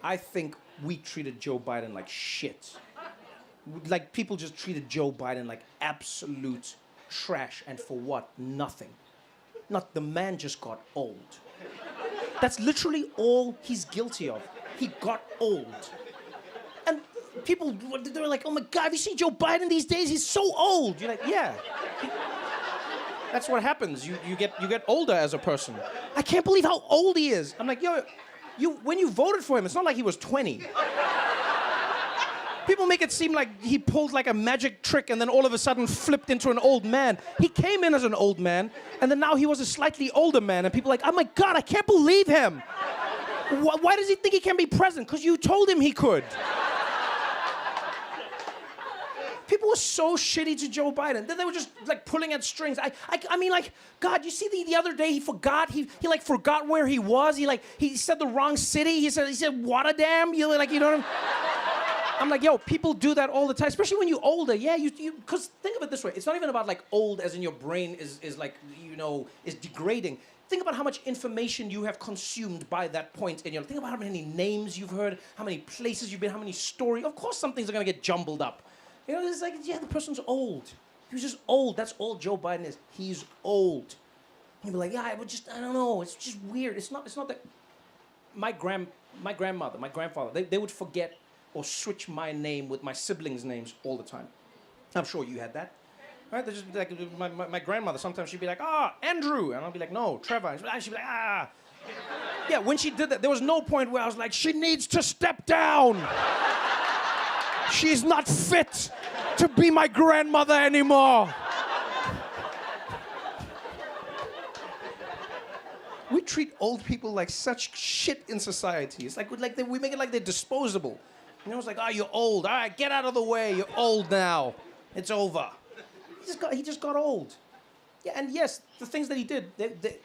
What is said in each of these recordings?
I think we treated Joe Biden like shit. Like, people just treated Joe Biden like absolute trash, and for what? Nothing. Not the man just got old. That's literally all he's guilty of. He got old. And people, they're like, oh my God, have you seen Joe Biden these days? He's so old. You're like, yeah. That's what happens. You get older as a person. I can't believe how old he is. I'm like, yo, when you voted for him, it's not like he was 20. People make it seem like he pulled like a magic trick and then all of a sudden flipped into an old man. He came in as an old man, and then now he was a slightly older man, and people are like, oh my God, I can't believe him. Why does he think he can be president? Because you told him he could. People were so shitty to Joe Biden. Then they were just like pulling at strings. I mean, like, God, you see the other day he forgot. He like forgot where he was. He said the wrong city. He said Rotterdam. You know what I mean? I'm like, yo, people do that all the time, especially when you're older. Yeah, because think of it this way. It's not even about like old as in your brain is like, is degrading. Think about how much information you have consumed by that point in your life. Think about how many names you've heard, how many places you've been, how many stories. Of course some things are gonna get jumbled up. It's like, yeah, the person's old. He was just old. That's all Joe Biden is. He's old. You'd be like, yeah, I don't know. It's just weird. It's not that. My grandmother, my grandfather, they would forget or switch my name with my siblings' names all the time. I'm sure you had that. Right? They're just like, my grandmother, sometimes she'd be like, Andrew. And I'll be like, no, Trevor. And she'd be like, Yeah, when she did that, there was no point where I was like, she needs to step down. She's not fit to be my grandmother anymore. We treat old people like such shit in society. It's like we make it like they're disposable. It's like, you're old. All right, get out of the way. You're old now. It's over. He just got old. Yeah, and yes, the things that he did,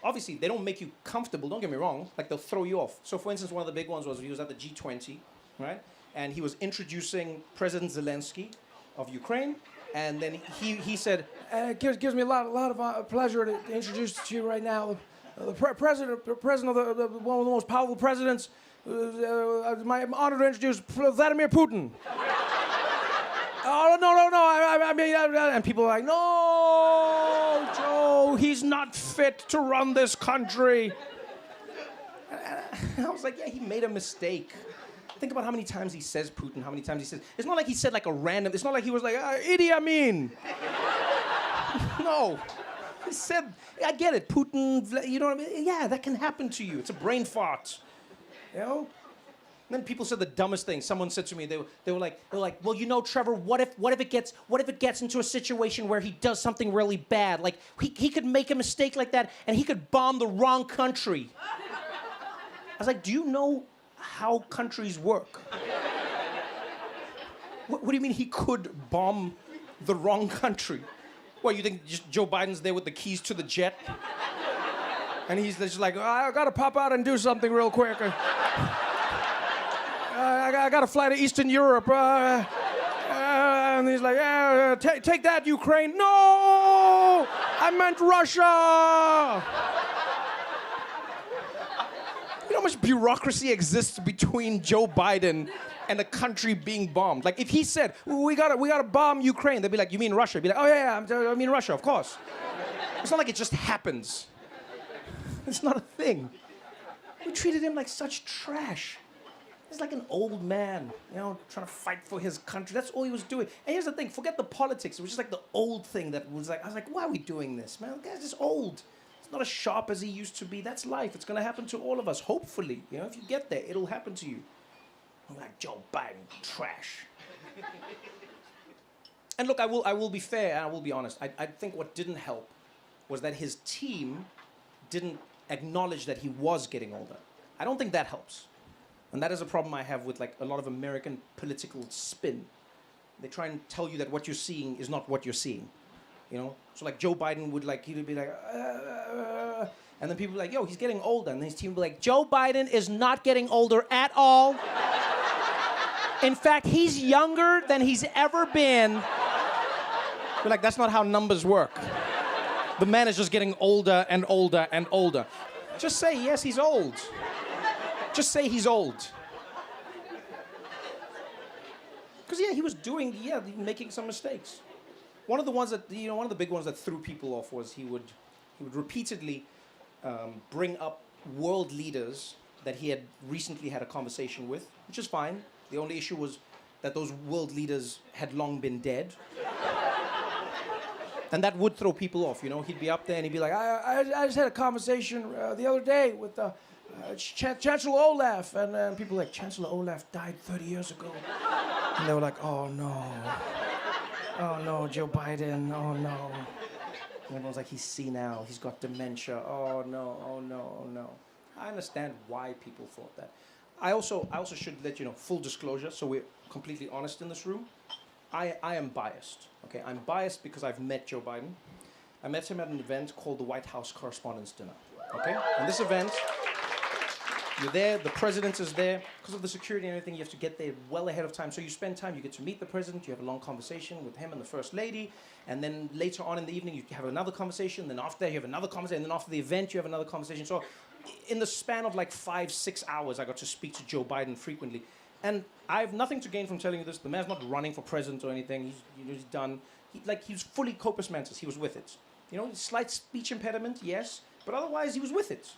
obviously, they don't make you comfortable. Don't get me wrong. Like, they'll throw you off. So, for instance, one of the big ones was he was at the G20, right? And he was introducing President Zelensky of Ukraine. And then he said, it gives me a lot of pleasure to introduce to you right now the president of one of the most powerful presidents. I'm honored to introduce Vladimir Putin. Oh, no, I mean, and people are like, no, Joe, he's not fit to run this country. And I was like, yeah, he made a mistake. Think about how many times he says Putin, how many times he says, it's not like he said like a random, it's not like he was like, Idi Amin. No. He said, I get it, Putin, you know what I mean? Yeah, that can happen to you. It's a brain fart. And then people said the dumbest thing. Someone said to me, they were like, well, Trevor, what if it gets into a situation where he does something really bad? Like, he could make a mistake like that, and he could bomb the wrong country. I was like, do you know how countries work? What do you mean he could bomb the wrong country? What, you think just Joe Biden's there with the keys to the jet? And he's just like, I gotta pop out and do something real quick. I gotta fly to Eastern Europe. And he's like, take that, Ukraine. No! I meant Russia! You know how much bureaucracy exists between Joe Biden and a country being bombed? Like, if he said, we gotta bomb Ukraine, they'd be like, you mean Russia? He'd be like, oh yeah, I mean Russia, of course. It's not like it just happens. It's not a thing. We treated him like such trash. He's like an old man, trying to fight for his country. That's all he was doing. And here's the thing, forget the politics. It was just like the old thing that was like, I was like, why are we doing this, man? The guy's just old. He's not as sharp as he used to be. That's life. It's gonna happen to all of us, hopefully. If you get there, it'll happen to you. I'm like, Joe Biden, trash. And look, I will be fair and I will be honest. I think what didn't help was that his team didn't acknowledge that he was getting older. I don't think that helps. And that is a problem I have with like a lot of American political spin. They try and tell you that what you're seeing is not what you're seeing. So like Joe Biden would like, he'd be like, and then people would be like, yo, he's getting older. And then his team would be like, Joe Biden is not getting older at all. In fact, he's younger than he's ever been. We're like, that's not how numbers work. The man is just getting older and older and older. Just say, yes, he's old. Just say he's old. Because he was making some mistakes. One of the ones that one of the big ones that threw people off was he would repeatedly bring up world leaders that he had recently had a conversation with, which is fine. The only issue was that those world leaders had long been dead. And that would throw people off, He'd be up there and he'd be like, I just had a conversation the other day with Chancellor Olaf, and people were like, Chancellor Olaf died 30 years ago. And they were like, oh no. Oh no, Joe Biden, oh no. And everyone's like, he's senile, he's got dementia, oh no, oh no, oh no. I understand why people thought that. I also should let you know, full disclosure, so we're completely honest in this room. I am biased, okay? I'm biased because I've met Joe Biden. I met him at an event called the White House Correspondents' Dinner, okay? And this event, you're there, the president is there. Because of the security and everything, you have to get there well ahead of time. So you spend time, you get to meet the president, you have a long conversation with him and the first lady, and then later on in the evening, you have another conversation, then after that, you have another conversation, and then after the event, you have another conversation. So in the span of like 5-6 hours, I got to speak to Joe Biden frequently. And I have nothing to gain from telling you this. The man's not running for president or anything. He's done. He was fully corpus mentis. He was with it. Slight speech impediment, yes, but otherwise he was with it.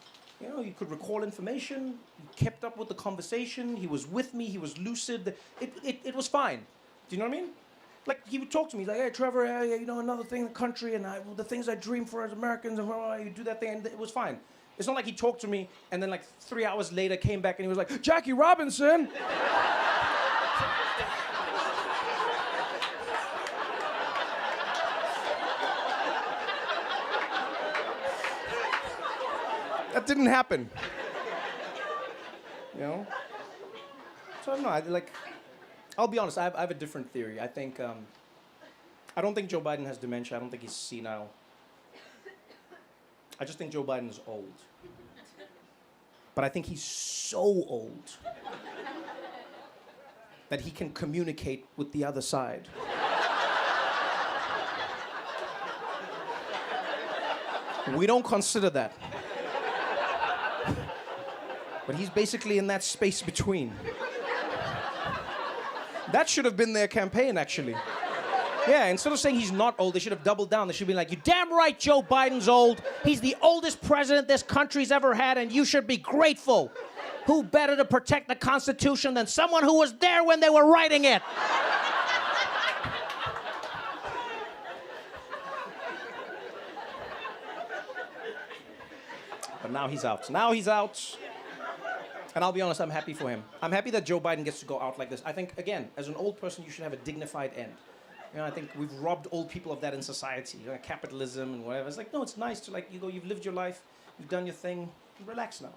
He could recall information. He kept up with the conversation. He was with me. He was lucid. It was fine. Do you know what I mean? Like, he would talk to me. He's like, hey, Trevor, another thing in the country, and the things I dream for as Americans, and you do that thing, and it was fine. It's not like he talked to me and then like 3 hours later came back and he was like, Jackie Robinson. That didn't happen. So I don't know. I'll be honest. I have a different theory. I think I don't think Joe Biden has dementia. I don't think he's senile. I just think Joe Biden is old. But I think he's so old that he can communicate with the other side. We don't consider that. But he's basically in that space between. That should have been their campaign, actually. Yeah, instead of saying he's not old, they should have doubled down. They should be like, you're damn right Joe Biden's old. He's the oldest president this country's ever had, and you should be grateful. Who better to protect the Constitution than someone who was there when they were writing it? But now he's out. Now he's out. And I'll be honest, I'm happy for him. I'm happy that Joe Biden gets to go out like this. I think, again, as an old person, you should have a dignified end. I think we've robbed old people of that in society, capitalism and whatever. It's like, no, it's nice to you've lived your life, you've done your thing, relax now,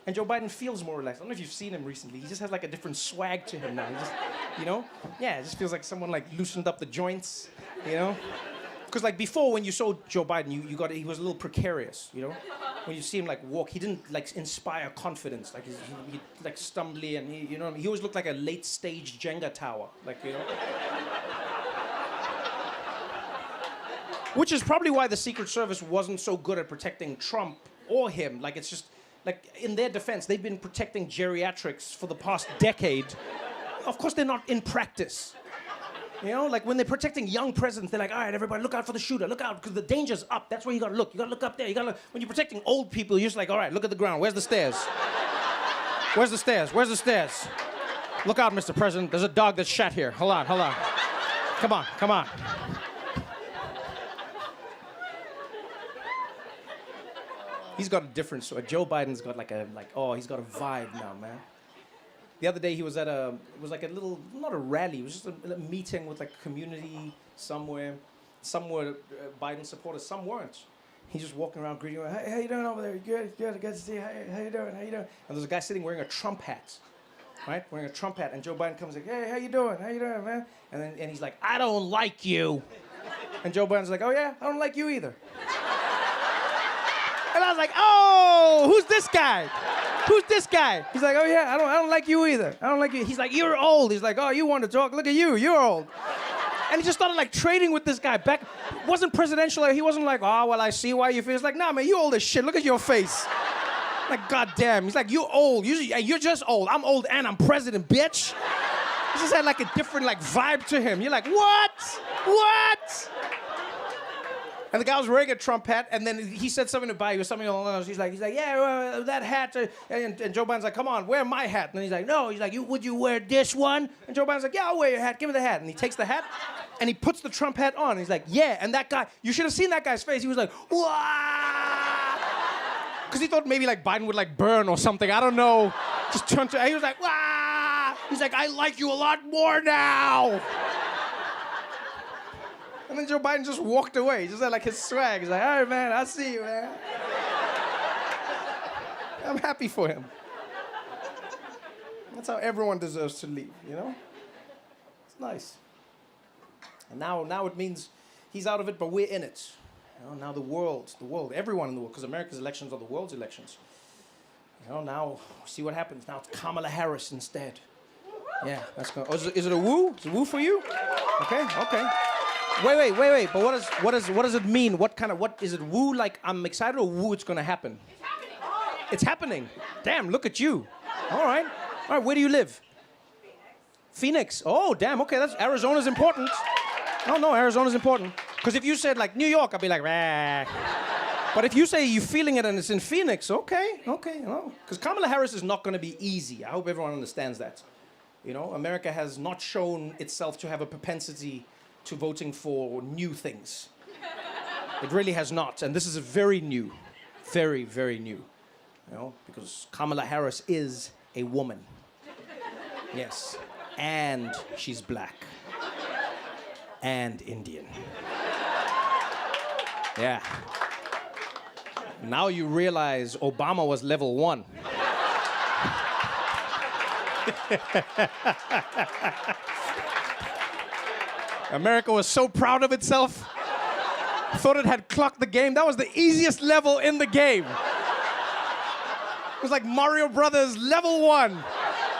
And Joe Biden feels more relaxed. I don't know if you've seen him recently. He just has like a different swag to him now. He just, it just feels like someone loosened up the joints, Because before, when you saw Joe Biden, he was a little precarious, When you see him walk, he didn't inspire confidence. He'd stumbly and he always looked like a late stage Jenga tower, Which is probably why the Secret Service wasn't so good at protecting Trump or him. It's just in their defense, they've been protecting geriatrics for the past decade. Of course, they're not in practice. When they're protecting young presidents, they're like, all right, everybody, look out for the shooter. Look out, because the danger's up. That's where you got to look. You got to look up there. When you're protecting old people, you're just like, all right, look at the ground. Where's the stairs? Where's the stairs? Where's the stairs? Look out, Mr. President. There's a dog that's shot here. Hold on. Come on. He's got a different sort. Joe Biden's got he's got a vibe now, man. The other day he was at it was like a little, not a rally, it was just a meeting with community somewhere. Some were Biden supporters, some weren't. He's just walking around greeting everyone. Hey, how you doing over there? Good to see you. How you doing? And there's a guy sitting wearing a Trump hat, right? Wearing a Trump hat, and Joe Biden comes like, hey, how you doing, man? And he's like, I don't like you. And Joe Biden's like, oh yeah, I don't like you either. And I was like, oh, who's this guy? Who's this guy? He's like, oh yeah, I don't like you either. I don't like you. He's like, you're old. He's like, oh, you want to talk? Look at you, you're old. And he just started trading with this guy. Back, wasn't presidential. He wasn't like, oh, well, I see why you feel. He's like, nah, man, you old as shit. Look at your face. Goddamn. He's like, you old. You're just old. I'm old and I'm president, bitch. He just had like a different like vibe to him. You're like, what? What? And the guy was wearing a Trump hat, and then he said something to Biden or something along those. He's like, yeah, that hat. And Joe Biden's like, come on, wear my hat. And he's like, no. He's like, would you wear this one? And Joe Biden's like, yeah, I'll wear your hat. Give me the hat. And he takes the hat, and he puts the Trump hat on. And he's like, yeah. And that guy, you should have seen that guy's face. He was like, wow. Because he thought maybe like Biden would like burn or something. I don't know. Just turned to, he was like, wow. He's like, I like you a lot more now. And then Joe Biden just walked away. He just had like his swag. He's like, all right, man, I see you, man. I'm happy for him. That's how everyone deserves to leave, you know? It's nice. And now it means he's out of it, but we're in it. You know, now the world, everyone in the world, because America's elections are the world's elections. You know, now see what happens. Now it's Kamala Harris instead. Yeah, that's good. Oh, is it a woo? Is it a woo for you? Okay. Wait. But what does it mean? What is it? Woo like I'm excited, or woo it's gonna happen? It's happening. It's happening. Damn, look at you. All right. Where do you live? Phoenix. Oh, damn. Okay, that's Arizona's important. Oh no, Arizona's important. Because if you said like New York, I'd be like, rah. But if you say you're feeling it and it's in Phoenix, okay. Because Kamala Harris is not gonna be easy. I hope everyone understands that. You know, America has not shown itself to have a propensity to voting for new things. It really has not. And this is a very new, very, very new. You know, because Kamala Harris is a woman. Yes. And she's black. And Indian. Yeah. Now you realize Obama was level 1. America was so proud of itself. Thought it had clocked the game. That was the easiest level in the game. It was like Mario Brothers level 1.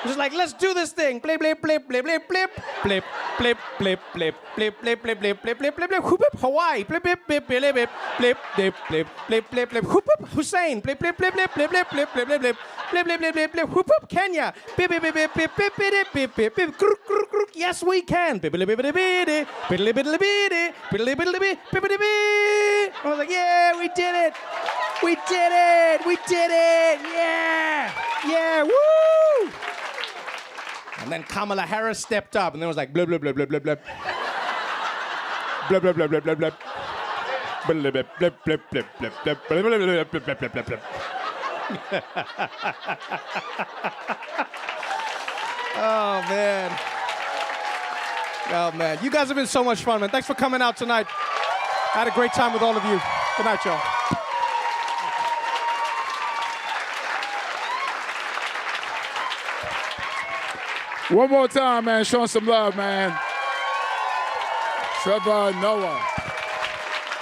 It was like, let's do this thing. Blip, blip, blip, blip, blip, blip, blip, blip, blip, blip, blip, blip, blip, blip, blip, blip, blip, blip, whoop, Hawaii, blip, blip, blip, blip, blip, blip, blip, blip, blip, blip, blip, whoop, Hussein, blip, blip, blip, blip, blip, blip, blip, blip, blip, blip, blip, blip, blip, blip, blip, whoop, Kenya, blip, blip, blip, blip, blip, blip, blip, blip, blip, blip, crook, crook, crook, yes we can, blip, blip, blip, blip, blip, blip, blip, blip, blip, blip, blip, blip, blip. I was like, yeah, we did it, we did it, we did it, yeah, woo. And then Kamala Harris stepped up, and then it was like, blah, blah, blah, blah, blah, blah. Blah, blah, blah, blah, blah, blah. Blah, blah, blah, blah, blah, blah, blah, blah, blah, blah, blah, blah, blah. Oh, man. Oh, man. You guys have been so much fun, man. Thanks for coming out tonight. I had a great time with all of you. Good night, y'all. One more time, man. Show some love, man. Trevor Noah.